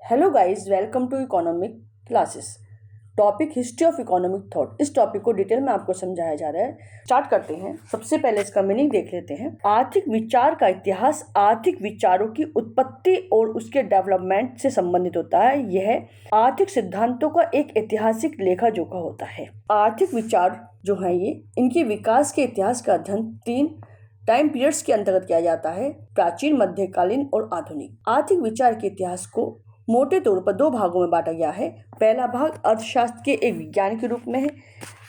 Hello guys, welcome to economic classes. Topic history of economic thought. इस topic को detail में आपको समझाया जा रहा है। स्टार्ट करते हैं। सबसे पहले इसका मीनिंग देख लेते हैं। आर्थिक विचार का इतिहास आर्थिक विचारों की उत्पत्ति और उसके डेवलपमेंट से संबंधित होता है। यह आर्थिक सिद्धांतों का एक ऐतिहासिक लेखा जोखा होता है। आर्थिक विचार जो है ये इनके विकास के इतिहास का अध्ययन 3 टाइम पीरियड्स के अंतर्गत किया जाता है: प्राचीन, मध्यकालीन और आधुनिक। आर्थिक विचार के इतिहास को मोटे तौर पर 2 भागों में बांटा गया है। पहला भाग अर्थशास्त्र के एक विज्ञान के रूप में है।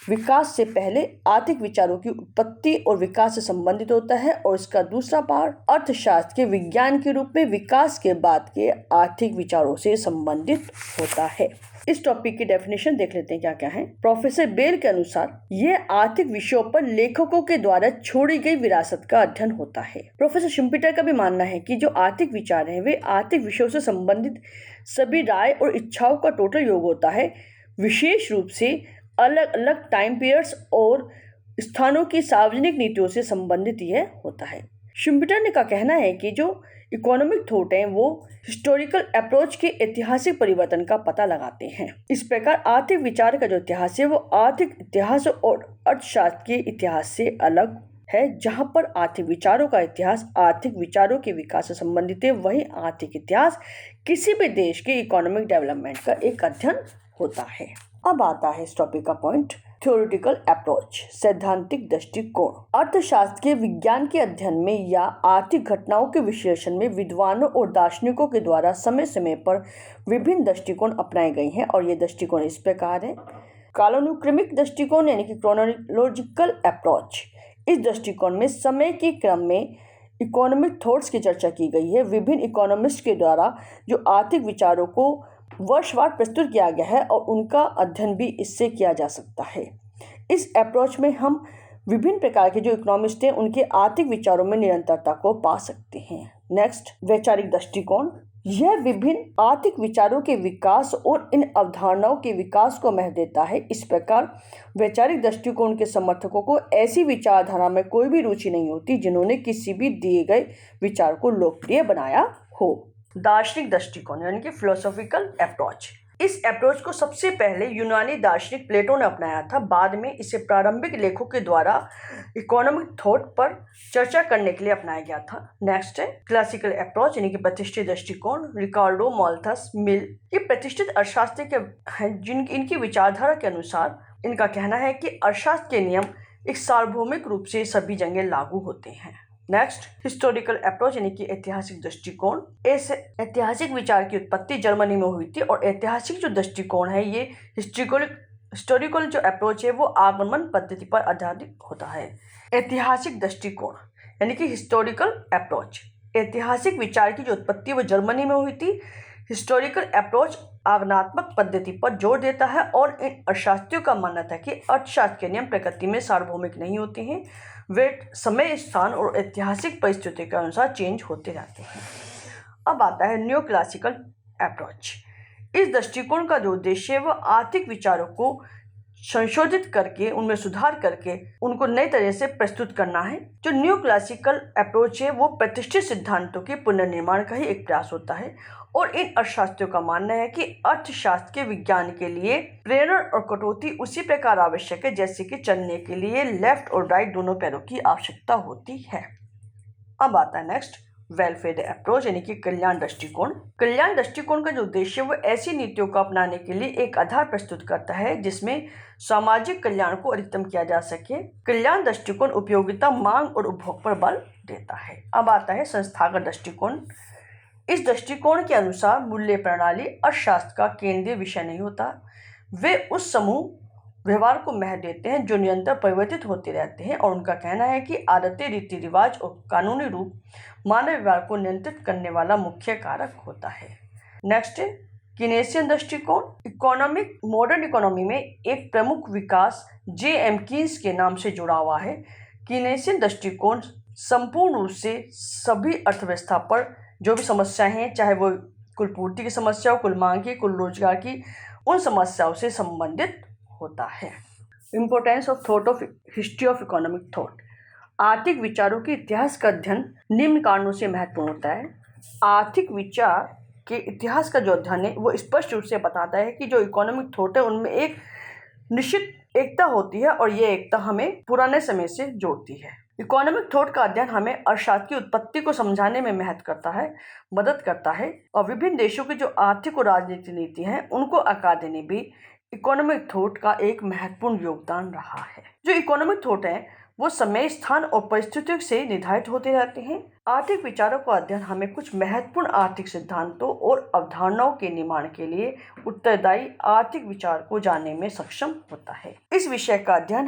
विकास से पहले आर्थिक विचारों की उत्पत्ति और विकास से संबंधित होता है, और इसका दूसरा भाग अर्थशास्त्र के विज्ञान के रूप में विकास के बाद के आर्थिक विचारों से संबंधित होता है। इस टॉपिक की डेफिनेशन देख लेते हैं क्या क्या है। प्रोफेसर बेल के अनुसार यह आर्थिक विषयों पर लेखकों के द्वारा छोड़ी गई विरासत का अध्ययन होता है। प्रोफेसर शिम्पिटर का भी मानना है कि जो आर्थिक विचार है वे आर्थिक विषयों से संबंधित सभी राय और इच्छाओं का टोटल योग होता है। विशेष रूप से अलग अलग टाइम पीरियड्स और स्थानों की सार्वजनिक नीतियों से संबंधित यह होता है। शिम्पिटर ने का कहना है कि जो इकोनॉमिक थॉट है वो हिस्टोरिकल अप्रोच के ऐतिहासिक परिवर्तन का पता लगाते हैं। इस प्रकार आर्थिक विचार का जो इतिहास है वो आर्थिक इतिहास और अर्थशास्त्र के इतिहास से अलग है। जहां पर आर्थिक विचारों का इतिहास आर्थिक विचारों के विकास से संबंधित है, वहीं आर्थिक इतिहास किसी भी देश के इकोनॉमिक डेवलपमेंट का एक अध्ययन होता है। अब आता है इस टॉपिक का पॉइंट, थ्योरेटिकल अप्रोच, सैद्धांतिक दृष्टिकोण। अर्थशास्त्र के विज्ञान के अध्ययन में या आर्थिक घटनाओं के विश्लेषण में विद्वानों और दार्शनिकों के द्वारा समय समय पर विभिन्न दृष्टिकोण अपनाए गए हैं, और ये दृष्टिकोण इस प्रकार है। कालानुक्रमिक दृष्टिकोण यानी कि क्रोनोलॉजिकल अप्रोच। इस दृष्टिकोण में समय के क्रम में इकोनॉमिक थॉट्स की चर्चा की गई है। विभिन्न इकोनॉमिस्ट के द्वारा जो आर्थिक विचारों को वर्षवार प्रस्तुत किया गया है और उनका अध्ययन भी इससे किया जा सकता है। इस अप्रोच में हम विभिन्न प्रकार के जो इकोनॉमिस्ट हैं उनके आर्थिक विचारों में निरंतरता को पा सकते हैं। नेक्स्ट, वैचारिक दृष्टिकोण। यह विभिन्न आर्थिक विचारों के विकास और इन अवधारणाओं के विकास को महत्व देता है। इस प्रकार वैचारिक दृष्टिकोण के समर्थकों को ऐसी विचारधारा में कोई भी रुचि नहीं होती जिन्होंने किसी भी दिए गए विचार को लोकप्रिय बनाया हो। दार्शनिक दृष्टिकोण यानी कि फिलोसॉफिकल अप्रोच। इस अप्रोच को सबसे पहले यूनानी दार्शनिक प्लेटो ने अपनाया था। बाद में इसे प्रारंभिक लेखकों के द्वारा इकोनॉमिक थॉट पर चर्चा करने के लिए अपनाया गया था। नेक्स्ट है क्लासिकल अप्रोच यानी कि प्रतिष्ठित दृष्टिकोण। रिकार्डो, माल्थस, मिल ये प्रतिष्ठित अर्थशास्त्री के हैं इनकी विचारधारा के अनुसार इनका कहना है कि अर्थशास्त्र के नियम एक सार्वभौमिक रूप से सभी जगह लागू होते हैं। नेक्स्ट, हिस्टोरिकल अप्रोच यानी कि ऐतिहासिक दृष्टिकोण। इस ऐतिहासिक विचार की उत्पत्ति जर्मनी में हुई थी, और ऐतिहासिक जो दृष्टिकोण है ये हिस्टोरिकल जो अप्रोच है वो आगमन पद्धति पर आधारित होता है। ऐतिहासिक दृष्टिकोण यानी कि हिस्टोरिकल अप्रोच, ऐतिहासिक विचार की जो उत्पत्ति वो जर्मनी में हुई थी। हिस्टोरिकल अप्रोच आगमनात्मक पद्धति पर जोर देता है, और इन अर्थशास्त्रियों का मानना था कि अर्थशास्त्र के नियम प्रकृति में सार्वभौमिक नहीं होते हैं, वे समय, स्थान और ऐतिहासिक परिस्थितियों के अनुसार चेंज होते रहते हैं। अब आता है न्यू क्लासिकल अप्रोच। इस दृष्टिकोण का जो उद्देश्य है वह आर्थिक विचारों को संशोधित करके उनमें सुधार करके उनको नए तरह से प्रस्तुत करना है। जो न्यू क्लासिकल अप्रोच है वो प्रतिष्ठित सिद्धांतों के पुनर्निर्माण का ही एक प्रयास होता है, और इन अर्थशास्त्रियों का मानना है कि अर्थशास्त्र के विज्ञान के लिए प्रेरणा और कटौती उसी प्रकार आवश्यक है जैसे कि चलने के लिए लेफ्ट और राइट दोनों पैरों की आवश्यकता होती है। अब आता है नेक्स्ट, वेलफेयर अप्रोच यानी कि कल्याण दृष्टिकोण। कल्याण दृष्टिकोण का जो उद्देश्य है वो ऐसी नीतियों को अपनाने के लिए एक आधार प्रस्तुत करता है जिसमें सामाजिक कल्याण को अधिकतम किया जा सके। कल्याण दृष्टिकोण उपयोगिता, मांग और उपभोग पर बल देता है। अब आता है संस्थागत दृष्टिकोण। इस दृष्टिकोण के अनुसार मूल्य प्रणाली अर्थशास्त्र का केंद्रीय विषय नहीं होता। वे उस समूह व्यवहार को महत्व देते हैं जो निरंतर परिवर्तित होते रहते हैं, और उनका कहना है कि आदतें, रीति रिवाज और कानूनी रूप मानव व्यवहार को नियंत्रित करने वाला मुख्य कारक होता है। नेक्स्ट है कीनेसियन दृष्टिकोण। मॉडर्न इकोनॉमी में एक प्रमुख विकास J.M. कीन्स के नाम से जुड़ा हुआ है। कीनेसियन दृष्टिकोण संपूर्ण रूप से सभी अर्थव्यवस्था पर जो भी समस्याएं हैं, चाहे वो कुल पूर्ति की समस्या हो, कुल मांग की, कुल रोजगार की, उन समस्याओं से संबंधित होता है। Importance of thought of history of economic thought. आर्थिक विचारों के इतिहास का अध्ययन निम्न कारणों से महत्वपूर्ण होता है। आर्थिक विचार के इतिहास का जो अध्ययन है वो स्पष्ट रूप से बताता है कि जो इकोनॉमिक थॉट है उनमें एक निश्चित एकता होती है और ये एकता हमें पुराने समय से जोड़ती है। इकोनॉमिक थॉट का अध्ययन हमें अर्थशास्त्र की उत्पत्ति को समझाने में मदद करता है और विभिन्न देशों की जो आर्थिक और राजनीतिक नीति हैं उनको आकार देने भी इकोनॉमिक थॉट का एक महत्वपूर्ण योगदान रहा है। जो इकोनॉमिक थॉट है वो समय, स्थान और परिस्थितियों से निर्धारित होते रहते हैं। आर्थिक विचारों का अध्ययन हमें कुछ महत्वपूर्ण आर्थिक सिद्धांतों और अवधारणाओं के निर्माण के लिए उत्तरदायी आर्थिक विचार को जानने में सक्षम होता है। इस विषय का अध्ययन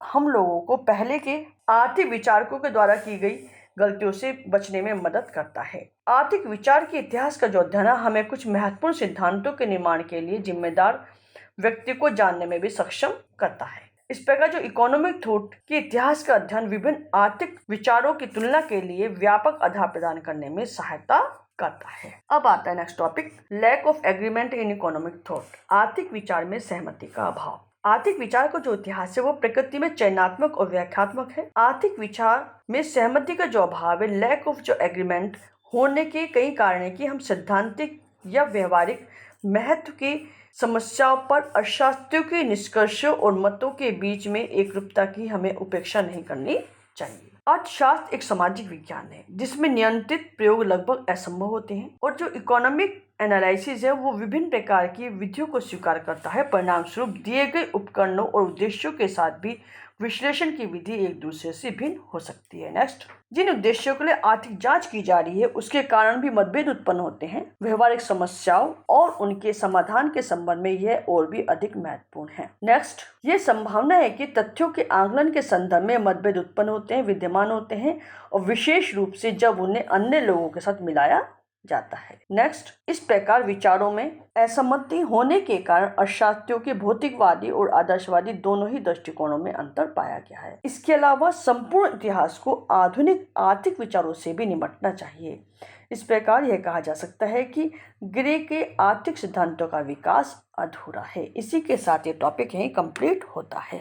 हम लोगों को पहले के आर्थिक विचारकों के द्वारा की गई गलतियों से बचने में मदद करता है। आर्थिक विचार के इतिहास का जो अध्ययन हमें कुछ महत्वपूर्ण सिद्धांतों के निर्माण के लिए जिम्मेदार व्यक्ति को जानने में भी सक्षम करता है। इस प्रकार जो इकोनॉमिक थॉट के इतिहास का अध्ययन विभिन्न आर्थिक विचारों की तुलना के लिए व्यापक आधार प्रदान करने में सहायता करता है। अब आता है next topic, lack of agreement in economic thought. आर्थिक विचार में सहमति का अभाव। आर्थिक विचार का जो इतिहास है वो प्रकृति में चयनात्मक और व्याख्यात्मक है। आर्थिक विचार में सहमति का जो अभाव है, लैक ऑफ जो एग्रीमेंट होने के कई कारण है कि हम सैद्धांतिक या व्यवहारिक महत्व की समस्याओं पर अर्थशास्त्रियों के निष्कर्षों और मतों के बीच में एकरूपता की हमें उपेक्षा नहीं करनी चाहिए। अर्थशास्त्र एक सामाजिक विज्ञान है जिसमें नियंत्रित प्रयोग लगभग असंभव होते हैं और जो इकोनॉमिक एनालिसिस है वो विभिन्न प्रकार की विधियों को स्वीकार करता है। परिणाम स्वरूप दिए गए उपकरणों और उद्देश्यों के साथ भी विश्लेषण की विधि एक दूसरे से भिन्न हो सकती है। नेक्स्ट, जिन उद्देश्यों के लिए आर्थिक जांच की जा रही है उसके कारण भी मतभेद उत्पन्न होते हैं। व्यवहारिक समस्याओं और उनके समाधान के संबंध में यह और भी अधिक महत्वपूर्ण है। नेक्स्ट, ये संभावना है कि तथ्यों के आंकलन के संदर्भ में मतभेद उत्पन्न होते हैं, विद्यमान होते हैं और विशेष रूप से जब उन्हें अन्य लोगों के साथ मिलाया जाता है। नेक्स्ट, इस प्रकार विचारों में असम्मति होने के कारण अर्थशास्त्रियों के भौतिकवादी और आदर्शवादी दोनों ही दृष्टिकोणों में अंतर पाया गया है। इसके अलावा संपूर्ण इतिहास को आधुनिक आर्थिक विचारों से भी निपटना चाहिए। इस प्रकार यह कहा जा सकता है कि ग्रे के आर्थिक सिद्धांतों का विकास अधूरा है। इसी के साथ ये टॉपिक यहीं कंप्लीट होता है।